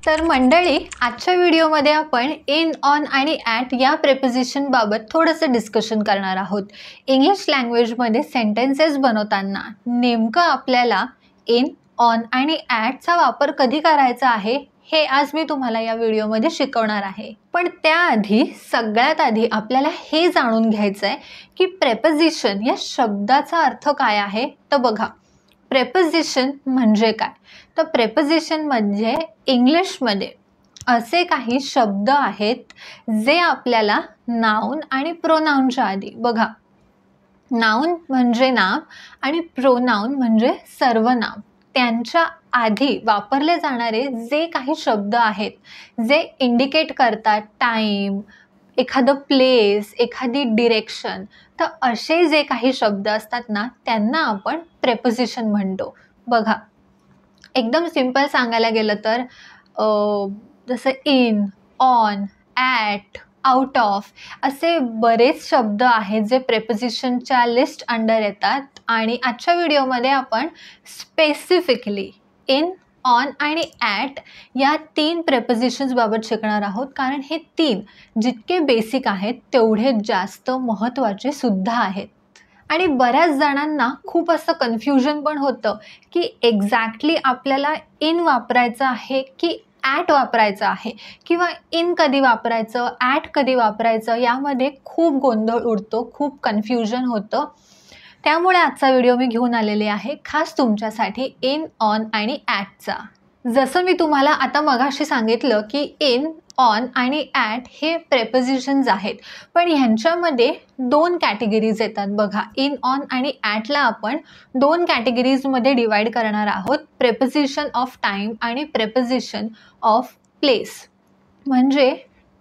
तर मंडळी, आजच्या व्हिडिओमध्ये आपण इन, ऑन आणि ॲट या प्रेपोजिशनबाबत थोडंसं डिस्कशन करणार आहोत. इंग्लिश लँग्वेजमध्ये सेंटेन्सेस बनवताना नेमकं आपल्याला इन, ऑन आणि ॲटचा वापर कधी करायचा आहे हे आज मी तुम्हाला या व्हिडिओमध्ये शिकवणार आहे. पण त्याआधी सगळ्यात आधी आपल्याला हे जाणून घ्यायचं आहे की प्रेपोजिशन या शब्दाचा अर्थ काय आहे. तर बघा, प्रेपोजिशन म्हणजे काय? तर प्रेपोजिशन म्हणजे इंग्लिशमध्ये असे काही शब्द आहेत जे आपल्याला नाउन आणि प्रोनाउनच्या आधी, बघा, नाउन म्हणजे नाव आणि प्रोनाउन म्हणजे सर्वनाम, त्यांच्या आधी वापरले जाणारे जे काही शब्द आहेत जे इंडिकेट करतात टाईम, एखादं प्लेस, एखादी डिरेक्शन, तर असे जे काही शब्द असतात ना त्यांना आपण प्रेपोजिशन म्हणतो. बघा, एकदम सिंपल सांगायला गेलं तर जसं in, on, at, out of असे बरेच शब्द आहेत जे प्रेपोजिशनच्या लिस्ट अंडर येतात. आणि आजच्या व्हिडिओमध्ये आपण स्पेसिफिकली इन, ऑन आणि ॲट या 3 प्रेपोजिशन्सबाबत शिकणार आहोत, कारण हे 3 जितके बेसिक आहेत तेवढे जास्त महत्त्वाचे सुद्धा आहेत. आणि बऱ्याच जणांना खूप असं कन्फ्युजन पण होतं की एक्झॅक्टली आपल्याला इन वापरायचं आहे की ॲट वापरायचं आहे, किंवा इन कधी वापरायचं, ॲट कधी वापरायचं, यामध्ये खूप गोंधळ उडतो, खूप कन्फ्युजन होतं. त्यामुळे आजचा व्हिडिओ मी घेऊन आलेले आहे खास तुमच्यासाठी इन, ऑन आणि ॲटचा. जसं मी तुम्हाला आता मगाशी सांगितलं की इन, ऑन आणि ॲट हे प्रेपोजिशन्स आहेत, पण ह्यांच्यामध्ये 2 कॅटेगरीज येतात. बघा, इन, ऑन आणि ॲटला आपण 2 कॅटेगरीजमध्ये डिवाईड करणार आहोत, प्रेपोजिशन ऑफ टाईम आणि प्रेपोजिशन ऑफ प्लेस. म्हणजे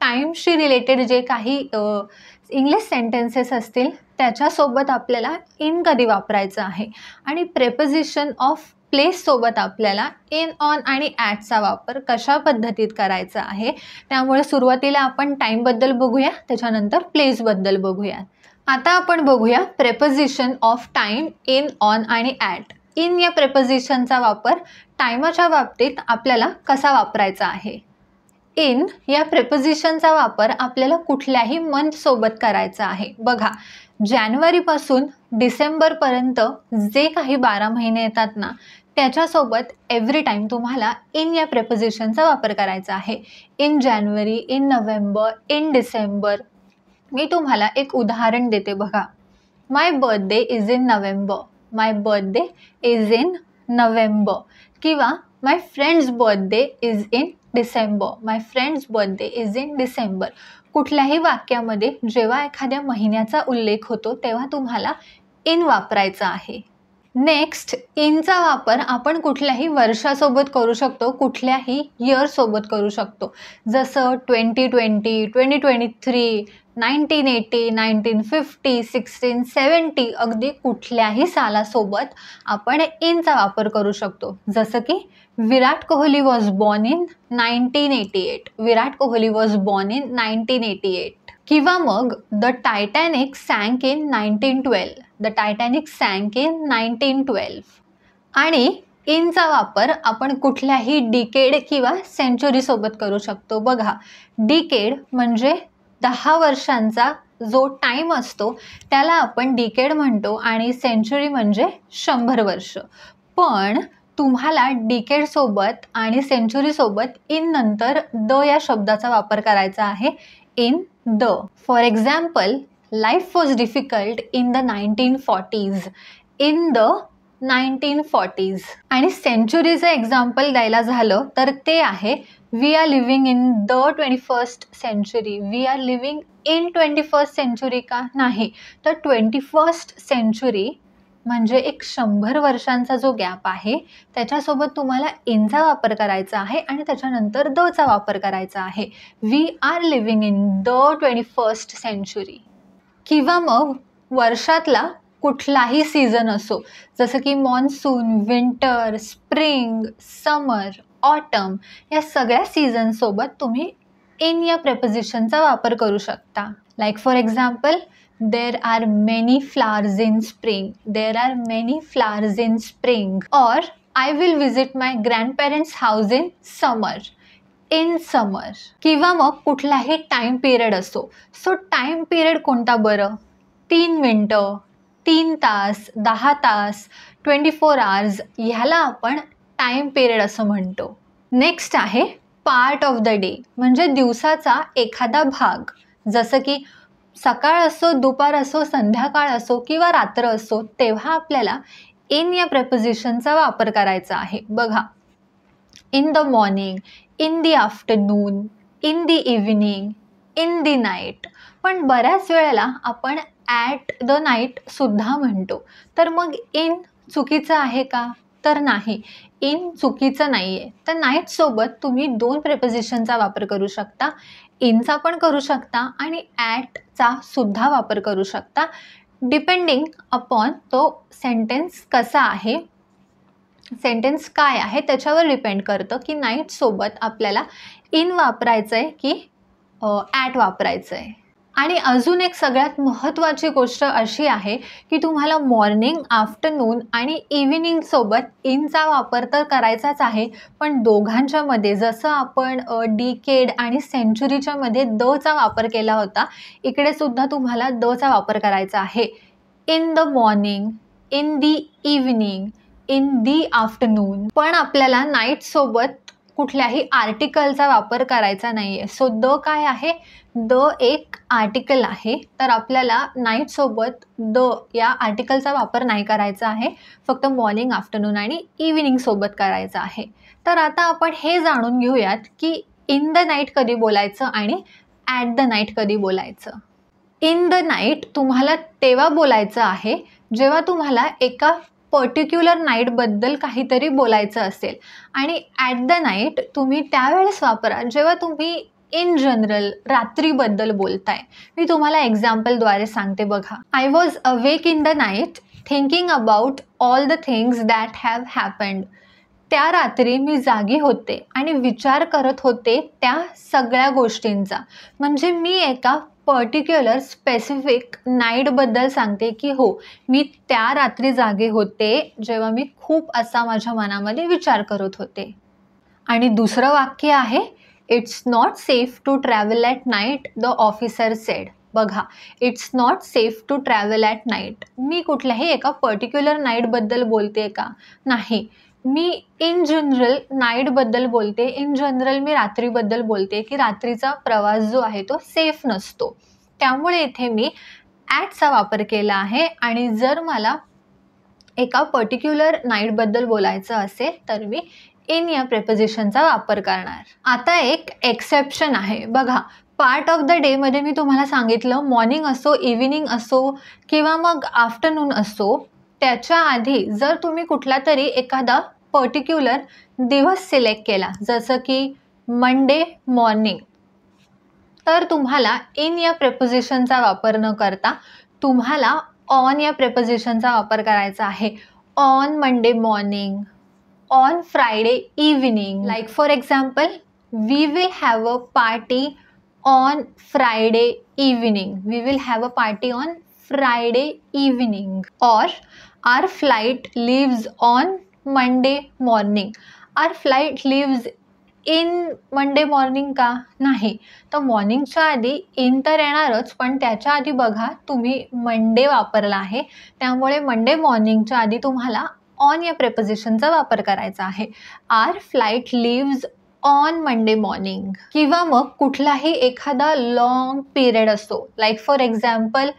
टाईमशी रिलेटेड जे काही इंग्लिश सेंटेन्सेस असतील त्याच्यासोबत आपल्याला इन कधी वापरायचं आहे, आणि प्रेपोजिशन ऑफ प्लेससोबत आपल्याला इन, ऑन आणि ॲटचा वापर कशा पद्धतीत करायचा आहे. त्यामुळे सुरुवातीला आपण टाईमबद्दल बघूया, त्याच्यानंतर प्लेसबद्दल बघूया. आता आपण बघूया preposition of time, in, on आणि ॲट. इन या प्रेपोजिशनचा वापर टायमाच्या बाबतीत आपल्याला कसा वापरायचा आहे. इन या प्रेपोजिशनचा वापर आपल्याला कुठल्याही मंथसोबत करायचा आहे. बघा, जानेवारीपासून डिसेंबरपर्यंत जे काही 12 महिने येतात ना त्याच्यासोबत एव्हरी टाईम तुम्हाला इन या प्रेपोजिशनचा वापर करायचा आहे. In January, in November, in December. मी तुम्हाला एक उदाहरण देते. बघा, my birthday is in November, my birthday is in November, किंवा my friend's birthday is in December, my friend's birthday is in December. कुठल्याही वाक्यामध्ये जेव्हा एखाद्या महिन्याचा उल्लेख होतो तेव्हा तुम्हाला इन वापरायचा आहे. नेक्स्ट, इनचा वापर आपण कुठल्याही वर्षासोबत करू शकतो, कुठल्याही इयरसोबत करू शकतो. जसं 2020, 2023, 1980, 1950, 1670, अगदी कुठल्याही सालासोबत आपण इनचा वापर करू शकतो. जसं की Virat Kohli was born in 1988, Virat Kohli was born in 1988. किंवा मग the Titanic sank in 1912, the Titanic sank in 1912. आणि इनचा वापर आपण कुठल्याही डिकेड किंवा सेंचुरीसोबत करू शकतो. बघा, डिकेड म्हणजे 10 वर्षांचा जो टाईम असतो त्याला आपण डिकेड म्हणतो, आणि सेंचुरी म्हणजे 100 वर्ष. पण तुम्हाला डिकेडसोबत आणि सेंचुरीसोबत इन नंतर द या शब्दाचा वापर करायचा आहे, in the. For example, life was difficult in the 1940s, in the 1940s. आणि सेंचुरीचं एक्झाम्पल द्यायला झालं तर ते आहे we are living in the 21st century, we are living in 21st century का नाही, तर 21st century म्हणजे एक 100 वर्षांचा जो गॅप आहे त्याच्यासोबत तुम्हाला इनचा वापर करायचा आहे आणि त्याच्यानंतर दचा वापर करायचा आहे. We are living in the 21st century. किंवा मग वर्षातला कुठलाही सीझन असो, जसं की मॉन्सून, विंटर, स्प्रिंग, समर, ऑटम, या सगळ्या सीझनसोबत तुम्ही इन या प्रेपोजिशनचा वापर करू शकता. Like for example, there are many flowers in spring, there are many flowers in spring, or I will visit my grandparents' house in summer. In summer. किंवा मग कुठलाही टाईम पिरियड असो. सो टाईम पिरियड कोणता बरं? 3 मिनटं, 3 तास, 10 तास, 24 hours, ह्याला आपण टाईम पिरियड असं म्हणतो. नेक्स्ट आहे पार्ट ऑफ द डे, म्हणजे दिवसाचा एखादा भाग. जसं की सकाळ असो, दुपार असो, संध्याकाळ असो किंवा रात्र असो, तेव्हा आपल्याला इन या प्रेपोजिशनचा वापर करायचा आहे. बघा, in the morning, in the afternoon, in the evening, in the night. पण बऱ्याच वेळेला आपण ॲट द नाईटसुद्धा म्हणतो. तर मग इन चुकीचं आहे का? तर नाही, इन चुकीचं नाही आहे. तर नाईटसोबत तुम्ही 2 प्रेपोजिशनचा वापर करू शकता. इनचा पण करू शकता आणि ॲटचा सुद्धा वापर करू शकता, डिपेंडिंग अपॉन तो सेंटेन्स कसा आहे, सेंटेन्स काय आहे त्याच्यावर डिपेंड करतं की नाईटसोबत आपल्याला इन वापरायचं आहे की ॲट वापरायचं आहे. आणि अजून एक सगळ्यात महत्त्वाची गोष्ट अशी आहे की तुम्हाला मॉर्निंग, आफ्टरनून आणि इव्हिनिंगसोबत इनचा वापर तर करायचाच आहे, पण दोघांच्यामध्ये जसं आपण डिकेड आणि सेंचुरीच्यामध्ये दचा वापर केला होता, इकडेसुद्धा तुम्हाला दचा वापर करायचा आहे. In the morning, in the evening, in the afternoon. पण आपल्याला नाईटसोबत कुठल्याही आर्टिकलचा वापर करायचा नाही आहे. सो द काय आहे? द एक आर्टिकल आहे, तर आपल्याला नाईटसोबत द या आर्टिकलचा वापर नाही करायचा आहे, फक्त मॉर्निंग, आफ्टरनून आणि इव्हिनिंगसोबत करायचा आहे. तर आता आपण हे जाणून घेऊयात की इन द नाईट कधी बोलायचं आणि ॲट द नाईट कधी बोलायचं. इन द नाईट तुम्हाला तेव्हा बोलायचं आहे जेव्हा तुम्हाला एका पर्टिक्युलर नाईटबद्दल काहीतरी बोलायचं असेल, आणि ॲट द नाईट तुम्ही त्यावेळेस वापरा जेव्हा तुम्ही इन जनरल रात्रीबद्दल बोलताय. मी तुम्हाला एक्झाम्पलद्वारे सांगते बघा. I was awake in the night thinking about all the things that have happened. त्या रात्री मी जागी होते आणि विचार करत होते त्या सगळ्या गोष्टींचा. म्हणजे मी एका पर्टिक्युलर स्पेसिफिक नाईटबद्दल सांगते की हो, मी त्या रात्री जागे होते जेव्हा मी खूप असा माझ्या मनामध्ये विचार करत होते. आणि दुसरं वाक्य आहे, it's not safe to travel at night, the officer said. बघा, it's not safe to travel at night. मी कुठल्याही एका पर्टिक्युलर नाईटबद्दल बोलते का? नाही, मी इन जनरल नाईटबद्दल बोलते. इन जनरल मी रात्रीबद्दल बोलते की रात्रीचा प्रवास जो आहे तो सेफ नसतो. त्यामुळे इथे मी ॲटचा वापर केला आहे. आणि जर मला एका पर्टिक्युलर नाईटबद्दल बोलायचं असेल तर मी इन या प्रेपोजिशनचा वापर करणार. आता एक एक्सेप्शन आहे. बघा, पार्ट ऑफ द डेमध्ये मी तुम्हाला सांगितलं मॉर्निंग असो, इव्हिनिंग असो किंवा मग आफ्टरनून असो, त्याच्या आधी जर तुम्ही कुठला तरी एखादा पर्टिक्युलर दिवस सिलेक्ट केला, जसं की मंडे मॉर्निंग, तर तुम्हाला इन या प्रेपोजिशनचा वापर न करता तुम्हाला ऑन या प्रेपोजिशनचा वापर करायचा आहे. On Monday morning, on Friday evening. Like for example, we will have a party on Friday evening. We will have a party on Friday evening. Or our flight leaves on Monday morning. Our flight leaves in Monday morning का? नाही. तर मॉर्निंगच्या आधी in तर येणारच, पण त्याच्या आधी बघा तुम्ही मंडे वापरला आहे, त्यामुळे मंडे मॉर्निंगच्या आधी तुम्हाला ऑन या प्रेपोजिशनचा वापर करायचा आहे. Our flight leaves on Monday morning. किंवा मग कुठलाही एखादा लॉंग पिरियड असतो, like for example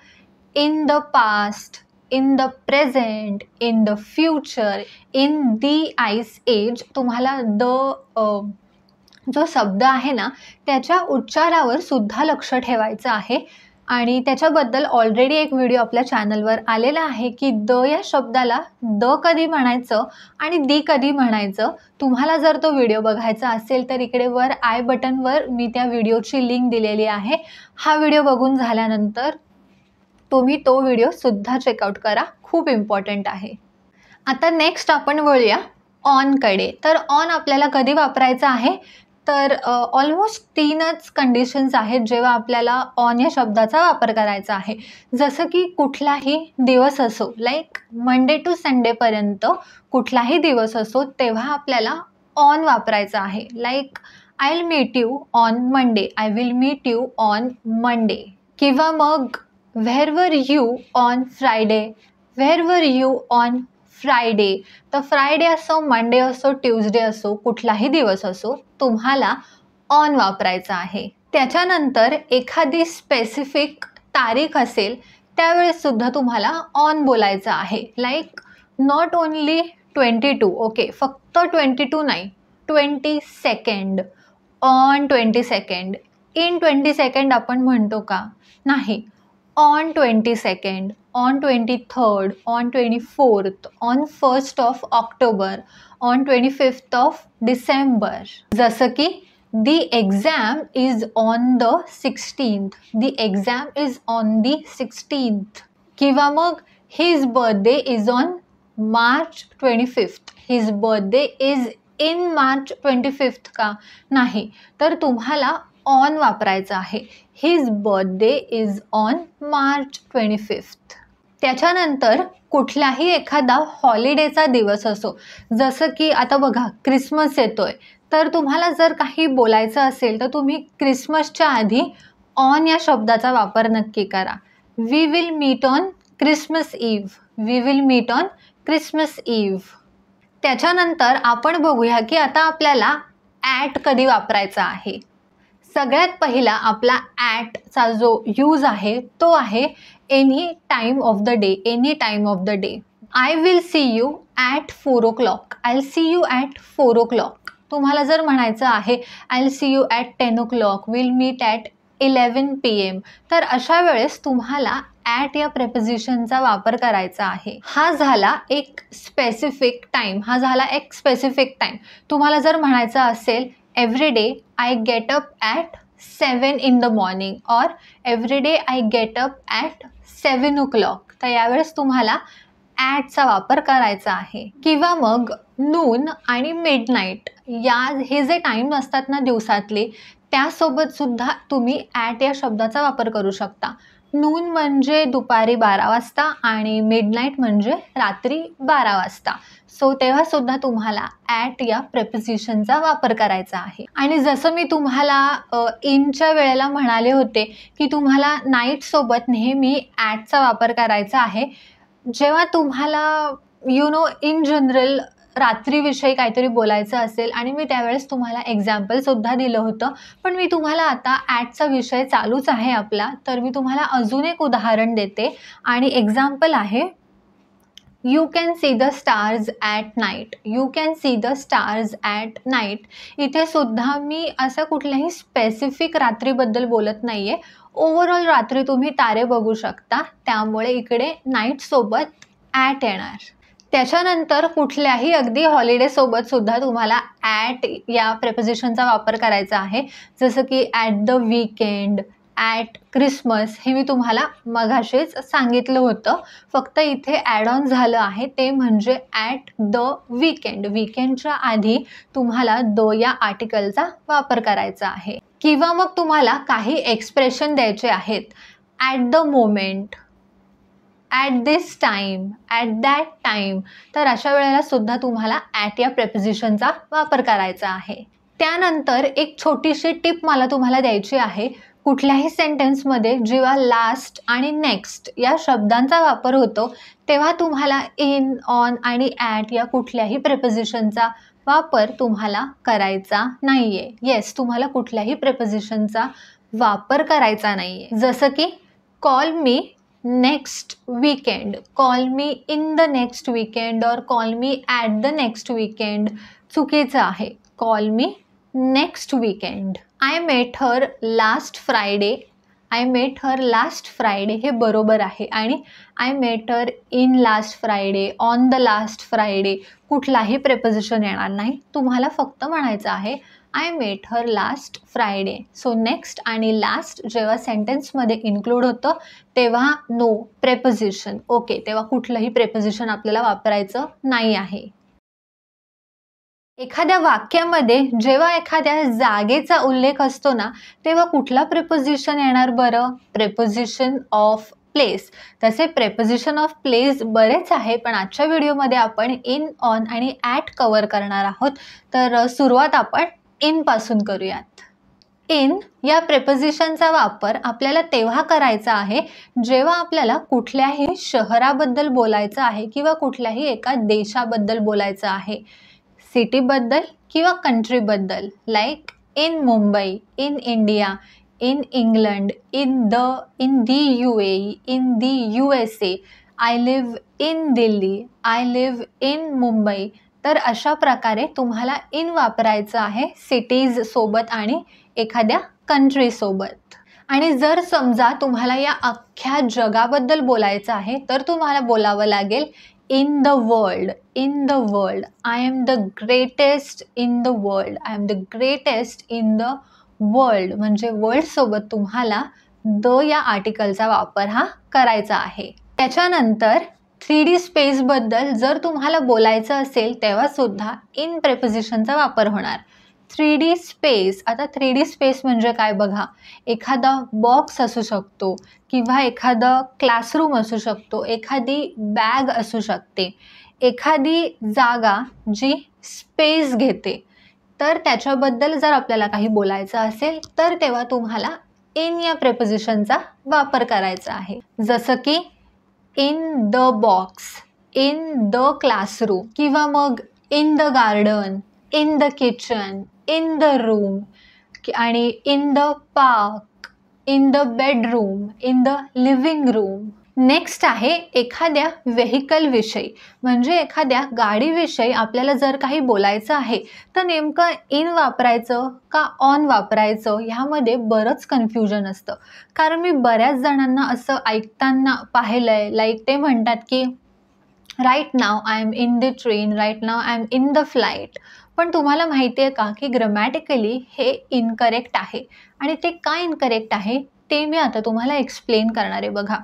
in the past, in the present, in the future, in the ice age. तुम्हाला जो शब्द आहे ना त्याच्या उच्चारावर सुद्धा लक्ष ठेवायचं आहे. आणि त्याच्याबद्दल ऑलरेडी एक व्हिडिओ आपल्या चॅनलवर आलेला आहे की द या शब्दाला द कधी म्हणायचं आणि दी कधी म्हणायचं. तुम्हाला जर तो व्हिडिओ बघायचा असेल तर इकडे वर आय बटनवर मी त्या व्हिडिओची लिंक दिलेली आहे. हा व्हिडिओ बघून झाल्यानंतर तुम्ही तो व्हिडिओसुद्धा चेकआउट करा, खूप इम्पॉर्टंट आहे. आता नेक्स्ट आपण वळूया ऑनकडे. तर ऑन आपल्याला कधी वापरायचं आहे? तर ऑलमोस्ट 3च कंडिशन्स आहेत जेव्हा आपल्याला ऑन या शब्दाचा वापर करायचा आहे. जसं की कुठलाही दिवस असो, लाईक मंडे टू संडेपर्यंत कुठलाही दिवस असो, तेव्हा आपल्याला ऑन वापरायचा आहे. Like I will meet you on Monday, I will meet you on Monday. किंवा मग where were you on Friday, where were you on Friday. तर फ्रायडे असो, मंडे असो, ट्यूजडे असो, कुठलाही दिवस असो, तुम्हाला ऑन वापरायचा आहे. त्याच्यानंतर एखादी स्पेसिफिक तारीख असेल त्यावेळेससुद्धा तुम्हाला ऑन बोलायचं आहे. लाईक नॉट ओनली 22, ओके, फक्त 22 नाही, 22nd, on 22nd. In 22nd आपण म्हणतो का? नाही. On 22nd, on 23rd, on 24th, on 1st of October, on 25th of December. जसं की the exam is on the 16th, the exam is on the 16th. किंवा मग his birthday is on March 25th, his birthday is in March 25th का? नाही. तर तुम्हाला on वापरायचं आहे. His birthday is on March 25th. त्याच्यानंतर कुठलाही एखादा हॉलिडेचा दिवस असो, जसं की आता बघा क्रिसमस येतोय, तर तुम्हाला जर काही बोलायचं असेल तर तुम्ही क्रिसमसच्या आधी ऑन या शब्दाचा वापर नक्की करा. We will meet on Christmas eve, we will meet on Christmas eve. त्याच्यानंतर आपण बघूया की आता आपल्याला ॲट कधी वापरायचा आहे. सगळ्यात पहिला आपला ॲटचा जो यूज आहे तो आहे any time of the day, any time of the day. I will see you at 4 o'clock, I will see you at 4 o'clock. तुम्हाला जर म्हणायचं आहे I will see you at 10 o'clock, will meet at 11 PM, तर अशा वेळेस तुम्हाला at या प्रेपोजिशनचा वापर करायचा आहे. हा झाला एक स्पेसिफिक टाईम, हा झाला एक स्पेसिफिक टाईम. तुम्हाला जर म्हणायचं असेल every day I get up at 7 in the morning और every day I get up at 7 o'clock, तर यावेळेस तुम्हाला ॲटचा वापर करायचा आहे. किंवा मग नून आणि मिडनाईट हे जे टाईम असतात ना दिवसातले, त्यासोबतसुद्धा तुम्ही ॲट या शब्दाचा वापर करू शकता. नून म्हणजे दुपारी 12 वाजता आणि मिडनाईट म्हणजे रात्री 12 वाजता. सो तेव्हासुद्धा तुम्हाला ॲट या प्रेपोजिशनचा वापर करायचा आहे. आणि जसं मी तुम्हाला इनच्या वेळेला म्हणाले होते की तुम्हाला नाईटसोबत नेहमी ॲटचा वापर करायचा आहे. जेव्हा तुम्हाला इन जनरल रात्रीविषयी काहीतरी बोलायचं असेल, आणि मी त्यावेळेस तुम्हाला एक्झाम्पलसुद्धा दिलं होतं, पण मी तुम्हाला आता ॲटचा विषय चालूच आहे आपला, तर मी तुम्हाला अजून एक उदाहरण देते आणि एक्झाम्पल आहे you can see the stars at night, you can see the stars at night. इथे सुद्धा मी असं कुठल्याही स्पेसिफिक रात्रीबद्दल बोलत नाही आहे. ओव्हरऑल रात्री तुम्ही तारे बघू शकता, त्यामुळे इकडे नाईटसोबत ॲट येणार. त्याच्यानंतर कुठल्याही अगदी हॉलिडेसोबतसुद्धा तुम्हाला ॲट या प्रेपोजिशनचा वापर करायचा आहे. जसं की at the weekend, at Christmas, हे मी तुम्हाला मघाशीच सांगितलं होतं. फक्त इथे ॲड ऑन झालं आहे, ते म्हणजे ॲट द वीकेंड. वीकेंडच्या आधी तुम्हाला द या आर्टिकलचा वापर करायचा आहे. किंवा मग तुम्हाला काही एक्सप्रेशन द्यायचे आहेत. At the moment, at this time, at that time, तर अशा वेळेला सुद्धा तुम्हाला ॲट या प्रेपोजिशनचा वापर करायचा आहे. त्यानंतर एक छोटीशी टिप मला तुम्हाला द्यायची आहे. कुठल्याही सेंटेन्समध्ये जेव्हा लास्ट आणि नेक्स्ट या शब्दांचा वापर होतो तेव्हा तुम्हाला इन, ऑन आणि ॲट या कुठल्याही प्रेपोजिशनचा वापर तुम्हाला करायचा नाही आहे. येस, तुम्हाला कुठल्याही प्रेपोजिशनचा वापर करायचा नाही आहे. जसं की call me next weekend, call me in the next weekend or call me at the next weekend चुकीचं आहे. Call me next weekend. I met her last Friday, I met her last Friday हे बरोबर आहे. आणि I mate her in last Friday, on the last Friday कुठलाही preposition येणार नाही. तुम्हाला फक्त म्हणायचं आहे आय मेट हर लास्ट फ्रायडे. सो नेक्स्ट आणि लास्ट जेव्हा सेंटेन्समध्ये इन्क्लूड होतं तेव्हा नो प्रेपोजिशन, ओके, तेव्हा कुठलंही प्रेपोजिशन आपल्याला वापरायचं नाही आहे. एखाद्या वाक्यामध्ये जेव्हा एखाद्या जागेचा उल्लेख असतो ना तेव्हा कुठला प्रेपोजिशन येणार बरं? Preposition of place. तसे प्रेपोजिशन ऑफ प्लेस बरेच आहे, पण आजच्या व्हिडिओमध्ये आपण इन, ऑन आणि ॲट कवर करणार आहोत. तर सुरुवात आपण इन पासून करूयात. इन या प्रेपोजिशनचा वापर आपल्याला तेव्हा करायचा आहे जेव्हा आपल्याला कुठल्याही शहराबद्दल बोलायचं आहे किंवा कुठल्याही एका देशाबद्दल बोलायचं आहे, सिटीबद्दल किंवा कंट्रीबद्दल. Like in Mumbai, in India, in England, in the UAE, in the USA, I live in Delhi, I live in Mumbai. तर अशा प्रकारे तुम्हाला इन वापरायचं आहे सिटीज सोबत आणि एखाद्या कंट्रीसोबत. आणि जर समजा तुम्हाला या अख्ख्या जगाबद्दल बोलायचं आहे तर तुम्हाला बोलावं लागेल in the world. In the world, I am the greatest in the world, I am the greatest in the world. म्हणजे वर्ल्डसोबत तुम्हाला द या आर्टिकलचा वापर हा करायचा आहे. त्याच्यानंतर 3D स्पेसबद्दल जर तुम्हाला बोलायचं असेल तेव्हासुद्धा इन प्रेपोजिशनचा वापर होणार. 3D स्पेस, आता 3D स्पेस म्हणजे काय बघा, एखादा बॉक्स असू शकतो किंवा एखादं क्लासरूम असू शकतो, एखादी बॅग असू शकते, एखादी जागा जी स्पेस घेते. तर त्याच्याबद्दल जर आपल्याला काही बोलायचं असेल तर तेव्हा तुम्हाला इन या प्रेपोजिशनचा वापर करायचा आहे. जसं की in the box, in the classroom किंवा मग in the garden, in the kitchen, in the room आणि in the park, in the bedroom, in the living room. Next आहे एखाद्या व्हेकलविषयी, म्हणजे एखाद्या गाडीविषयी आपल्याला जर काही बोलायचं आहे तर नेमकं इन वापरायचं का ऑन वापरायचं ह्यामध्ये बरंच कन्फ्युजन असतं. कारण मी बऱ्याच जणांना असं ऐकताना पाहिलं आहे, लाईक ते म्हणतात की right now I am in the train, right now I am in the flight. पण तुम्हाला माहिती आहे का की ग्रामॅटिकली हे इनकरेक्ट आहे. आणि ते का इनकरेक्ट आहे ते मी आता तुम्हाला एक्सप्लेन करणार आहे. बघा,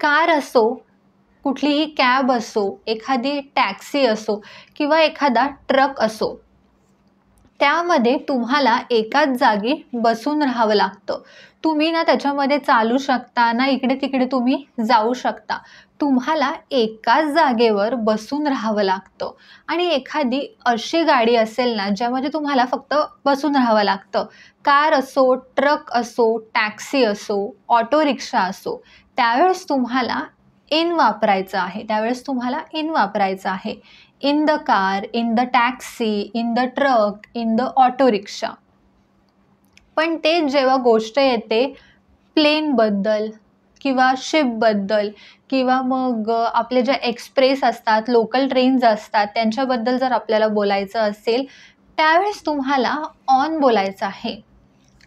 कार असो, कुठलीही कॅब असो, एखादी टॅक्सी असो किंवा एखादा ट्रक असो, त्यामध्ये तुम्हाला एकाच जागी बसून राहावं लागतं. तुम्ही ना त्याच्यामध्ये चालू शकता ना इकडे तिकडे तुम्ही जाऊ शकता. तुम्हाला एकाच जागेवर बसून राहावं लागतं. आणि एखादी अशी गाडी असेल ना ज्यामध्ये तुम्हाला फक्त बसून राहावं लागतं, कार असो, ट्रक असो, टॅक्सी असो, ऑटो रिक्षा असो, त्यावेळेस तुम्हाला इन वापरायचं आहे. त्यावेळेस तुम्हाला इन वापरायचं आहे. In the car, in the taxi, in the truck, in the auto rickshaw. पण ते जेव्हा गोष्ट येते प्लेनबद्दल किंवा शिपबद्दल किंवा मग आपले जे एक्सप्रेस असतात, लोकल ट्रेन्स असतात, त्यांच्याबद्दल जर आपल्याला बोलायचं असेल त्यावेळेस तुम्हाला ऑन बोलायचं आहे.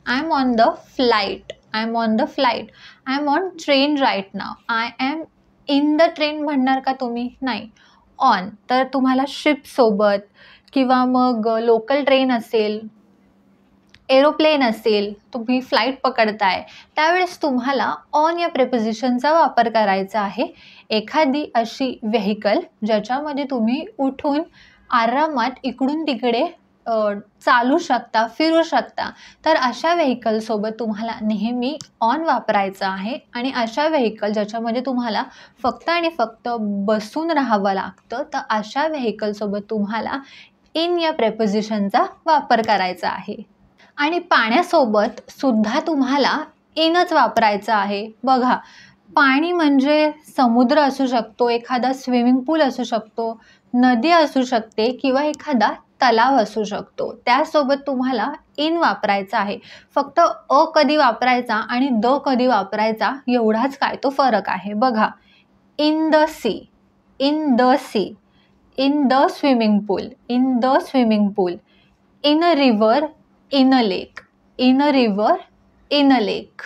I am on the flight, I am on the flight, I am on train right now. I am in the train म्हणणार का तुम्ही? नाही, ऑन. तर तुम्हाला शिपसोबत किंवा मग लोकल ट्रेन असेल, एरोप्लेन असेल, तुम्ही फ्लाईट पकडताय त्यावेळेस तुम्हाला ऑन या प्रेपोजिशनचा वापर करायचा आहे. एखादी अशी व्हेकल ज्याच्यामध्ये तुम्ही उठून आरामात इकडून तिकडे चालू शकता, फिरू शकता, तर अशा व्हेकलसोबत तुम्हाला नेहमी ऑन वापरायचं आहे. आणि अशा व्हेकल ज्याच्यामध्ये तुम्हाला फक्त आणि फक्त बसून राहावं लागतं, तर अशा व्हेकलसोबत तुम्हाला इन या प्रेपोजिशनचा वापर करायचा आहे. आणि पाण्यासोबत सुद्धा तुम्हाला इनच वापरायचं आहे. बघा, पाणी म्हणजे समुद्र असू शकतो, एखादा स्विमिंग पूल असू शकतो, नदी असू शकते किंवा एखादा तलाव असू शकतो. त्यासोबत तुम्हाला इन वापरायचा आहे. फक्त अ कधी वापरायचा आणि द कधी वापरायचा एवढाच काय तो फरक आहे. बघा, in the sea, in the sea, in the swimming pool, in the swimming pool, in a river, in a lake, in a river, in a lake.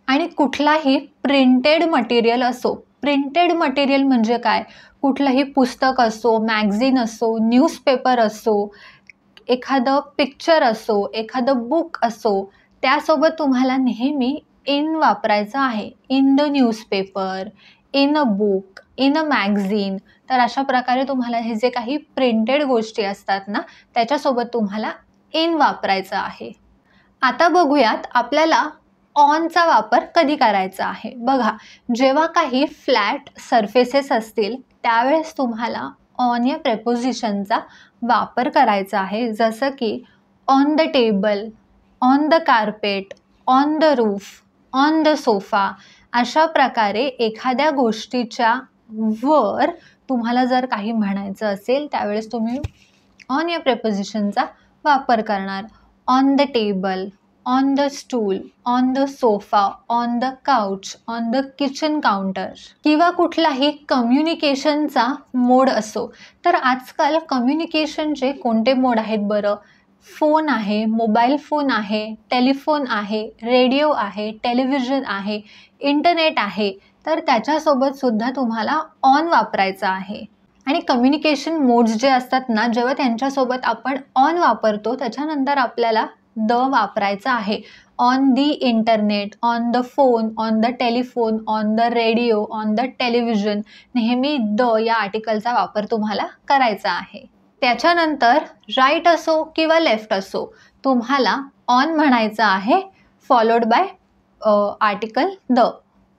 आणि कुठलाही प्रिंटेड मटेरियल असो, प्रिंटेड मटेरियल म्हणजे काय, कुठलंही पुस्तक असो, मॅगझिन असो, newspaper असो, एखादं पिक्चर असो, एखादं बुक असो, त्यासोबत तुम्हाला नेहमी इन वापरायचं आहे. In the newspaper, in a book, in a magazine. तर अशा प्रकारे तुम्हाला हे जे काही प्रिंटेड गोष्टी असतात ना त्याच्यासोबत तुम्हाला इन वापरायचं आहे. आता बघूयात आपल्याला ऑनचा वापर कधी करायचा आहे. बघा, जेव्हा काही फ्लॅट सरफेसेस असतील त्यावेळेस तुम्हाला ऑन या प्रेपोजिशनचा वापर करायचा आहे. जसं की on the table, on the carpet, on the roof, on the sofa. अशा प्रकारे एखाद्या गोष्टीच्या वर तुम्हाला जर काही म्हणायचं असेल त्यावेळेस तुम्ही ऑन या प्रेपोजिशनचा वापर करणार. On the table, on the stool, on the sofa, on the couch, on the kitchen counter. किंवा कुठलाही कम्युनिकेशनचा मोड असो. तर आजकाल कम्युनिकेशनचे कोणते मोड आहेत बरं? फोन आहे, मोबाईल फोन आहे, टेलिफोन आहे, रेडिओ आहे, टेलिव्हिजन आहे, इंटरनेट आहे. तर त्याच्यासोबत सुद्धा तुम्हाला ऑन वापरायचं आहे. आणि कम्युनिकेशन मोड्स जे असतात ना, जेव्हा त्यांच्यासोबत आपण ऑन वापरतो त्याच्यानंतर आपल्याला द वापरायचा आहे. On the internet, on the phone, on the telephone, on the radio, on the television. नेहमी द या आर्टिकलचा वापर तुम्हाला करायचा आहे. त्याच्यानंतर राईट असो किंवा लेफ्ट असो तुम्हाला ऑन म्हणायचं आहे followed by article the.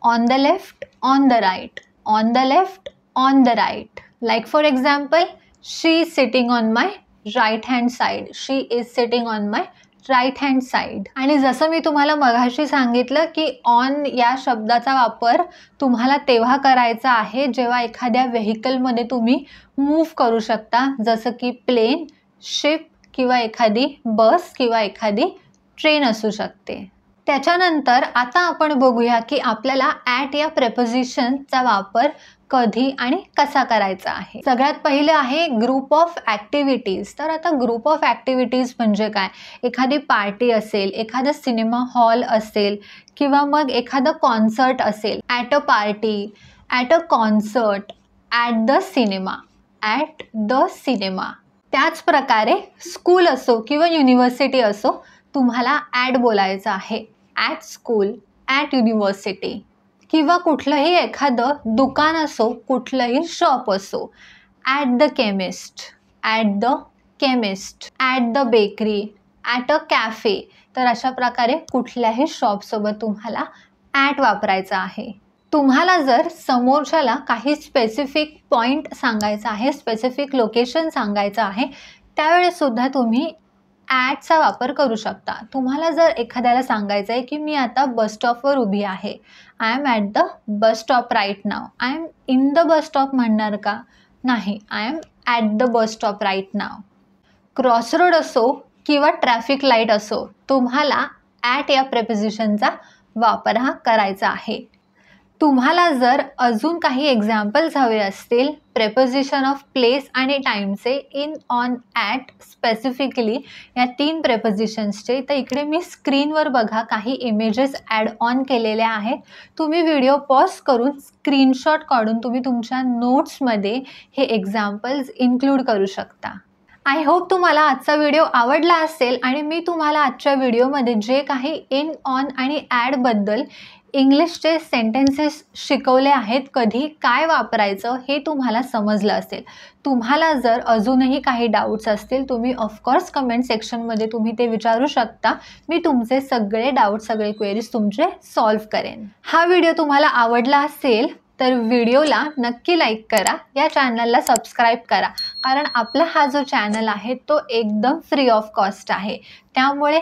On the left, on the right, on the left, on the right. Like for example, she is sitting on my right hand side, she is sitting on my right hand side. आणि जसं मी तुम्हाला मगाशी सांगितलं की on या शब्दाचा वापर तुम्हाला तेव्हा करायचा आहे जेव्हा एखाद्या व्हेकलमध्ये तुम्ही मूव्ह करू शकता, जसं की प्लेन, शिप किंवा एखादी बस किंवा एखादी ट्रेन असू शकते. त्याच्यानंतर आता आपण बघूया की आपल्याला ॲट या प्रेपोजिशनचा वापर कधी आणि कसा करायचा आहे. सगळ्यात पहिलं आहे ग्रुप ऑफ ॲक्टिव्हिटीज. तर आता ग्रुप ऑफ ॲक्टिव्हिटीज म्हणजे काय? एखादी पार्टी असेल, एखादा सिनेमा हॉल असेल किंवा मग एखादं कॉन्सर्ट असेल. At a party, at a concert, at the cinema, at the cinema. त्याच प्रकारे स्कूल असो किंवा युनिव्हर्सिटी असो तुम्हाला ॲट बोलायचं आहे. At school, at university. किंवा कुठलंही एखादं दुकान असो, कुठलंही शॉप असो. At the chemist, at the chemist, at the bakery, at a cafe. तर अशा प्रकारे कुठल्याही शॉपसोबत तुम्हाला ॲट वापरायचं आहे. तुम्हाला जर समोरच्याला काही स्पेसिफिक पॉईंट सांगायचा आहे, स्पेसिफिक लोकेशन सांगायचं आहे, त्यावेळेसुद्धा तुम्ही ॲटचा वापर करू शकता. तुम्हाला जर एखाद्याला सांगायचं आहे की मी आता बस स्टॉपवर उभी आहे, I am at the bus stop right now. I am in the bus stop म्हणणार का? नाही, I am at the bus stop right now. Crossroad असो किंवा ट्रॅफिक लाईट असो तुम्हाला ॲट या प्रेपोजिशनचा वापर हा करायचा आहे. तुम्हाला जर अजून काही एक्झाम्पल्स हवे असतील प्रेपोजिशन ऑफ प्लेस आणि टाईमचे इन, ऑन, ॲट स्पेसिफिकली या 3 प्रेपोजिशन्सचे, तर इकडे मी स्क्रीनवर बघा काही इमेजेस ॲड ऑन केलेल्या आहेत. तुम्ही व्हिडिओ पॉज करून स्क्रीनशॉट काढून तुम्ही तुमच्या नोट्समध्ये हे एक्झाम्पल्स इन्क्लूड करू शकता. आय होप तुम्हाला आजचा व्हिडिओ आवडला असेल आणि मी तुम्हाला आजच्या व्हिडिओमध्ये जे काही इन, ऑन आणि ॲडबद्दल इंग्लिशचे सेंटेन्सेस शिकवले आहेत, कधी काय वापरायचं हे तुम्हाला समजलं असेल. तुम्हाला जर अजूनही काही डाऊट्स असतील तुम्ही ऑफकोर्स कमेंट सेक्शनमध्ये तुम्ही ते विचारू शकता. मी तुमचे सगळे डाऊट्स, सगळे क्वेरीज तुमचे सॉल्व्ह करेन. हा व्हिडिओ तुम्हाला आवडला असेल तर व्हिडिओला नक्की लाईक करा, या चॅनलला सबस्क्राईब करा, कारण आपला हा जो चॅनल आहे तो एकदम फ्री ऑफ कॉस्ट आहे. त्यामुळे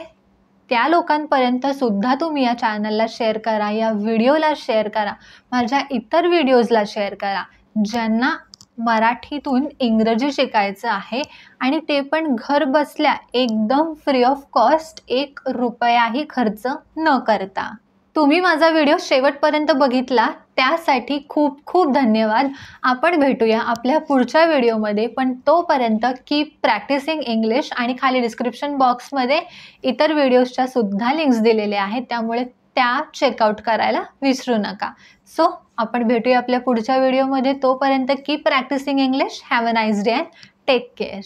त्या लोकांपर्यंत सुद्धा तुम्ही या चॅनलला शेअर करा, या व्हिडिओला शेअर करा, माझ्या इतर व्हिडिओजला शेअर करा ज्यांना मराठीतून इंग्रजी शिकायचं आहे आणि ते पण घर बसल्या एकदम फ्री ऑफ कॉस्ट, 1 रुपयाही खर्च न करता. तुम्ही माझा व्हिडिओ शेवटपर्यंत बघितला त्यासाठी खूप खूप धन्यवाद. आपण भेटूया आपल्या पुढच्या व्हिडिओमध्ये, पण तोपर्यंत कीप प्रॅक्टिसिंग इंग्लिश. आणि खाली डिस्क्रिप्शन बॉक्समध्ये इतर व्हिडिओजच्या सुद्धा लिंक्स दिलेल्या आहेत, त्यामुळे त्या चेकआउट करायला विसरू नका. सो आपण भेटूया आपल्या पुढच्या व्हिडिओमध्ये. तोपर्यंत keep practicing English. Have a nice day and take care.